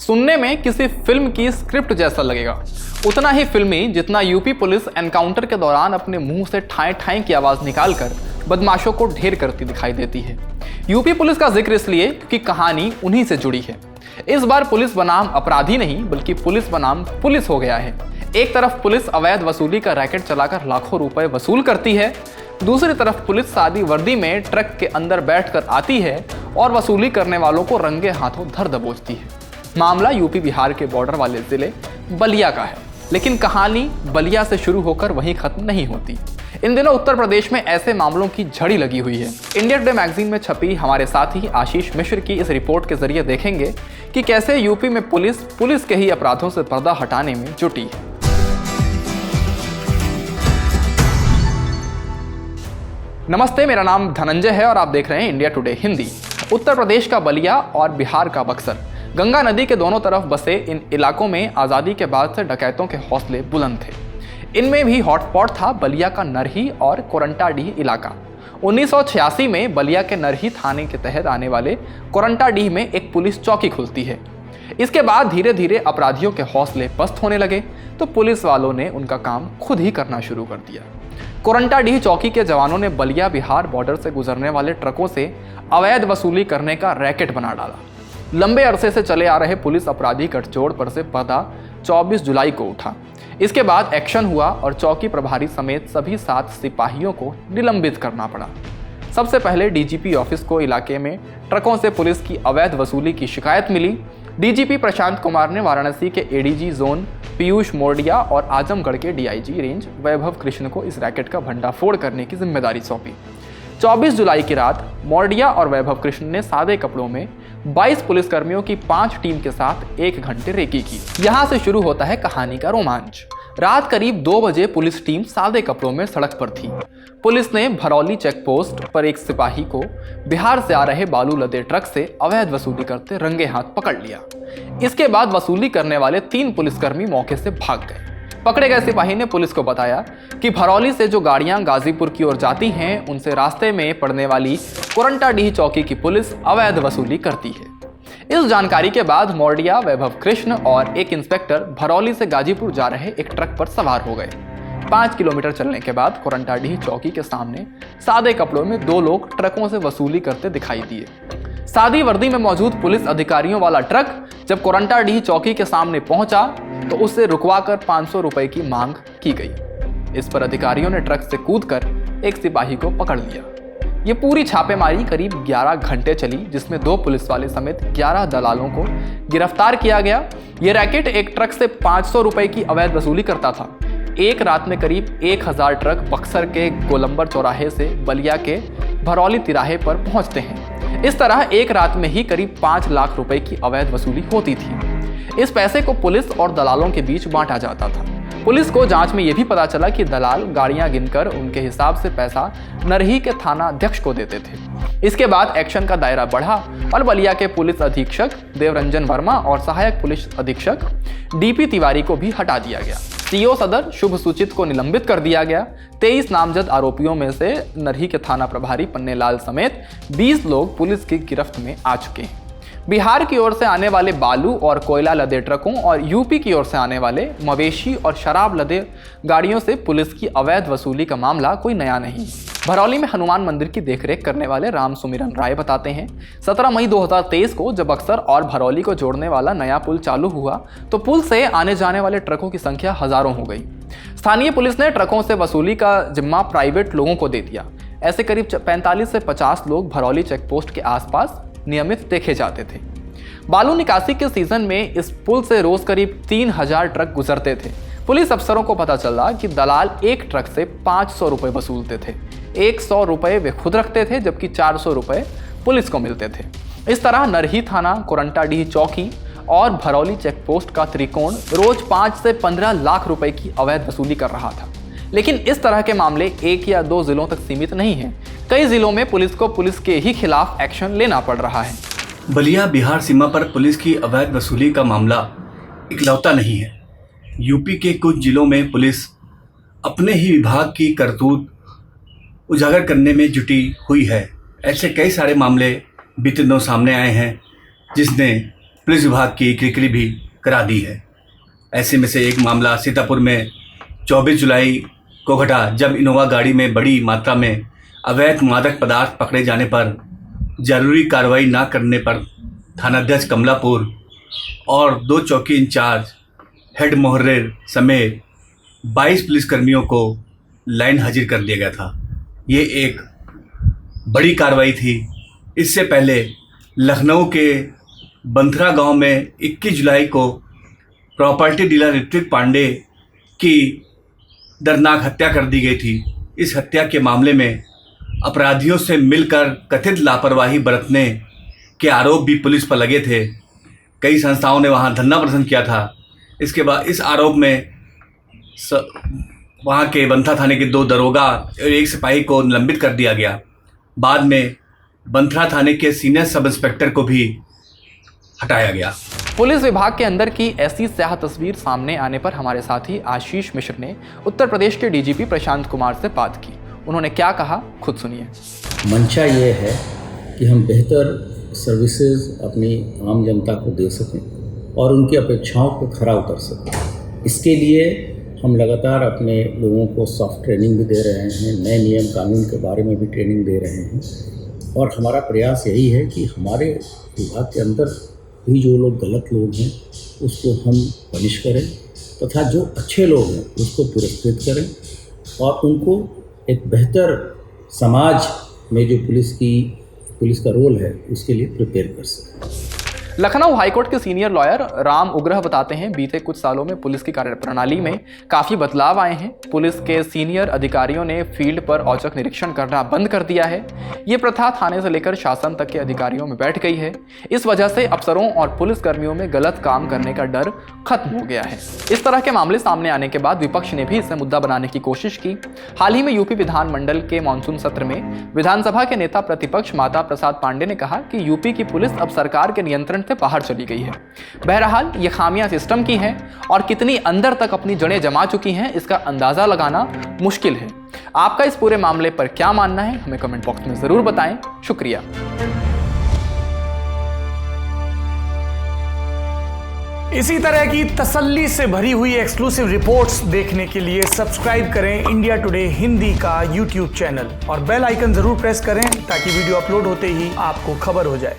सुनने में किसी फिल्म की स्क्रिप्ट जैसा लगेगा, उतना ही फिल्मी जितना यूपी पुलिस एनकाउंटर के दौरान अपने मुंह से ठाएं ठाएं की आवाज निकालकर बदमाशों को ढेर करती दिखाई देती है। यूपी पुलिस का जिक्र इसलिए क्योंकि कहानी उन्हीं से जुड़ी है। इस बार पुलिस बनाम अपराधी नहीं बल्कि पुलिस बनाम पुलिस हो गया है। एक तरफ पुलिस अवैध वसूली का रैकेट चलाकर लाखों रुपए वसूल करती है, दूसरी तरफ पुलिस सादी वर्दी में ट्रक के अंदर बैठकर आती है और वसूली करने वालों को रंगे हाथों धर दबोचती है। मामला यूपी बिहार के बॉर्डर वाले जिले बलिया का है, लेकिन कहानी बलिया से शुरू होकर वहीं खत्म नहीं होती। इन दिनों उत्तर प्रदेश में ऐसे मामलों की झड़ी लगी हुई है। इंडिया टुडे मैगजीन में छपी हमारे साथी आशीष मिश्र की इस रिपोर्ट के जरिए देखेंगे कि कैसे यूपी में पुलिस के ही अपराधों से पर्दा हटाने में जुटी है। नमस्ते, मेरा नाम धनंजय है और आप देख रहे हैं इंडिया टुडे हिंदी। उत्तर प्रदेश का बलिया और बिहार का बक्सर, गंगा नदी के दोनों तरफ बसे इन इलाकों में आज़ादी के बाद से डकैतों के हौसले बुलंद थे। इनमें भी हॉटस्पॉट था बलिया का नरही और कोरंटाडीह इलाका। 1986 में बलिया के नरही थाने के तहत आने वाले कोरंटाडीह में एक पुलिस चौकी खुलती है। इसके बाद धीरे धीरे अपराधियों के हौसले पस्त होने लगे तो पुलिस वालों ने उनका काम खुद ही करना शुरू कर दिया। कोरंटाडीह चौकी के जवानों ने बलिया बिहार बॉर्डर से गुजरने वाले ट्रकों से अवैध वसूली करने का रैकेट बना डाला। लंबे अरसे से चले आ रहे पुलिस अपराधी गठजोड़ पर से पर्दा 24 जुलाई को उठा। इसके बाद एक्शन हुआ और चौकी प्रभारी समेत सभी 7 सिपाहियों को निलंबित करना पड़ा। सबसे पहले डीजीपी ऑफिस को इलाके में ट्रकों से पुलिस की अवैध वसूली की शिकायत मिली। डीजीपी प्रशांत कुमार ने वाराणसी के एडीजी जोन पीयूष मोरडिया और आजमगढ़ के डीआईजी रेंज वैभव कृष्ण को इस रैकेट का भंडाफोड़ करने की जिम्मेदारी सौंपी। 24 जुलाई की रात मोरडिया और वैभव कृष्ण ने सादे कपड़ों में 22 पुलिसकर्मियों की 5 टीम के साथ 1 घंटे रेकी की। यहाँ से शुरू होता है कहानी का रोमांच। रात करीब 2 बजे पुलिस टीम सादे कपड़ों में सड़क पर थी। पुलिस ने भरौली चेक पोस्ट पर एक सिपाही को बिहार से आ रहे बालू लदे ट्रक से अवैध वसूली करते रंगे हाथ पकड़ लिया। इसके बाद वसूली करने वाले 3 पुलिसकर्मी मौके से भाग गए। पकड़े गए सिपाही ने पुलिस को बताया कि भरौली से जो गाड़ियां गाजीपुर की ओर जाती हैं उनसे रास्ते में पड़ने वाली कोरंटाडीह चौकी की पुलिस अवैध वसूली करती है। इस जानकारी के बाद मोरडिया, वैभव कृष्ण और एक इंस्पेक्टर भरौली से गाजीपुर जा रहे एक ट्रक पर सवार हो गए। 5 किलोमीटर चलने के बाद कोरंटाडीह चौकी के सामने सादे कपड़ों में 2 लोग ट्रकों से वसूली करते दिखाई दिए। सादी वर्दी में मौजूद पुलिस अधिकारियों वाला ट्रक जब कोरंटाडीह चौकी के सामने पहुंचा तो उससे रुकवाकर 500 रुपए की मांग की गई। इस पर अधिकारियों ने ट्रक से कूदकर एक सिपाही को पकड़ लिया। ये पूरी छापेमारी करीब 11 घंटे चली, जिसमें 2 पुलिस वाले समेत 11 दलालों को गिरफ्तार किया गया। ये रैकेट एक ट्रक से 500 रुपए की अवैध वसूली करता था। एक रात में करीब 1000 ट्रक बक्सर के गोलंबर चौराहे से बलिया के भरौली तिराहे पर पहुंचते हैं। इस तरह एक रात में ही करीब 5 लाख रुपए की अवैध वसूली होती थी। इस पैसे को पुलिस और दलालों के बीच बांटा जाता था। पुलिस को जांच में यह भी पता चला कि दलाल गाड़ियां गिनकर उनके हिसाब से पैसा नरही के थाना अध्यक्ष को देते थे। इसके बाद एक्शन का दायरा बढ़ा और बलिया के पुलिस अधीक्षक देवरंजन वर्मा और सहायक पुलिस अधीक्षक डीपी तिवारी को भी हटा दिया गया। सीओ सदर शुभ सूचित को निलंबित कर दिया गया। 23 नामजद आरोपियों में से नरही के थाना प्रभारी पन्नेलाल समेत 20 लोग पुलिस की गिरफ्त में आ चुके हैं। बिहार की ओर से आने वाले बालू और कोयला लदे ट्रकों और यूपी की ओर से आने वाले मवेशी और शराब लदे गाड़ियों से पुलिस की अवैध वसूली का मामला कोई नया नहीं। भरौली में हनुमान मंदिर की देखरेख करने वाले राम सुमिरन राय बताते हैं, 17 मई 2023 को जब बक्सर और भरौली को जोड़ने वाला नया पुल चालू हुआ तो पुल से आने जाने वाले ट्रकों की संख्या हजारों हो गई। स्थानीय पुलिस ने ट्रकों से वसूली का जिम्मा प्राइवेट लोगों को दे दिया। ऐसे करीब 45 से 50 लोग भरौली चेकपोस्ट के आसपास नियमित देखे जाते थे। बालू निकासी के सीजन में इस पुल से रोज करीब 3000 ट्रक गुजरते थे। पुलिस अफसरों को पता चला कि दलाल एक ट्रक से 500 रुपए वसूलते थे। 100 रुपए वे खुद रखते थे जबकि 400 रुपए पुलिस को मिलते थे। इस तरह नरही थाना, कोरंटाडीह चौकी और भरौली चेकपोस्ट का त्रिकोण रोज 5 से 15 लाख रुपए की अवैध वसूली कर रहा था। लेकिन इस तरह के मामले 1 या 2 जिलों तक सीमित नहीं हैं। कई जिलों में पुलिस को पुलिस के ही खिलाफ एक्शन लेना पड़ रहा है। बलिया बिहार सीमा पर पुलिस की अवैध वसूली का मामला इकलौता नहीं है। यूपी के कुछ जिलों में पुलिस अपने ही विभाग की करतूत उजागर करने में जुटी हुई है। ऐसे कई सारे मामले बीते दिनों सामने आए हैं जिसने पुलिस विभाग की किरकिरी भी करा दी है। ऐसे में से एक मामला सीतापुर में 24 जुलाई को घटा, जब इनोवा गाड़ी में बड़ी मात्रा में अवैध मादक पदार्थ पकड़े जाने पर जरूरी कार्रवाई न करने पर थानाध्यक्ष कमलापुर और 2 चौकी इंचार्ज हेड मुहर्रिर समेत 22 पुलिसकर्मियों को लाइन हाजिर कर दिया गया था। ये एक बड़ी कार्रवाई थी। इससे पहले लखनऊ के बंथरा गांव में 21 जुलाई को प्रॉपर्टी डीलर ऋत्विक पांडे की दर्दनाक हत्या कर दी गई थी। इस हत्या के मामले में अपराधियों से मिलकर कथित लापरवाही बरतने के आरोप भी पुलिस पर लगे थे। कई संस्थाओं ने वहां धरना प्रदर्शन किया था। इसके बाद इस आरोप में वहां के बंथा थाने के 2 दरोगा और 1 सिपाही को निलंबित कर दिया गया। बाद में बंथरा थाने के सीनियर सब इंस्पेक्टर को भी हटाया गया। पुलिस विभाग के अंदर की ऐसी स्याह तस्वीर सामने आने पर हमारे साथी आशीष मिश्र ने उत्तर प्रदेश के डीजीपी प्रशांत कुमार से बात की। उन्होंने क्या कहा, खुद सुनिए। मंशा ये है कि हम बेहतर सर्विसेज अपनी आम जनता को दे सकें और उनकी अपेक्षाओं को खरा उतर सकें। इसके लिए हम लगातार अपने लोगों को सॉफ्ट ट्रेनिंग भी दे रहे हैं, नए नियम कानून के बारे में भी ट्रेनिंग दे रहे हैं और हमारा प्रयास यही है कि हमारे विभाग के अंदर भी जो लोग गलत लोग हैं उसको हम पनिश करें तथा जो अच्छे लोग हैं उसको पुरस्कृत करें और उनको एक बेहतर समाज में जो पुलिस का रोल है उसके लिए प्रिपेयर कर सकें। लखनऊ हाईकोर्ट के सीनियर लॉयर राम उग्रह बताते हैं, बीते कुछ सालों में पुलिस की कार्यप्रणाली में काफ़ी बदलाव आए हैं। पुलिस के सीनियर अधिकारियों ने फील्ड पर औचक निरीक्षण करना बंद कर दिया है। ये प्रथा थाने से लेकर शासन तक के अधिकारियों में बैठ गई है। इस वजह से अफसरों और पुलिसकर्मियों में गलत काम करने का डर खत्म हो गया है। इस तरह के मामले सामने आने के बाद विपक्ष ने भी इसे मुद्दा बनाने की कोशिश की। हाल ही में यूपी विधानमंडल के मानसून सत्र में विधानसभा के नेता प्रतिपक्ष माता प्रसाद पांडे ने कहा कि यूपी की पुलिस अब सरकार के नियंत्रण से बाहर चली गई है। बहरहाल ये खामियां सिस्टम की हैं और कितनी अंदर तक अपनी जड़ें जमा चुकी हैं इसका अंदाजा लगाना मुश्किल है। आपका इस पूरे मामले पर क्या मानना है, हमें कमेंट बॉक्स में जरूर बताएं। शुक्रिया। इसी तरह की तसल्ली से भरी हुई एक्सक्लूसिव रिपोर्ट्स देखने के लिए सब्सक्राइब करें इंडिया टुडे हिंदी का यूट्यूब चैनल और बेल आइकन जरूर प्रेस करें ताकि वीडियो अपलोड होते ही आपको खबर हो जाए।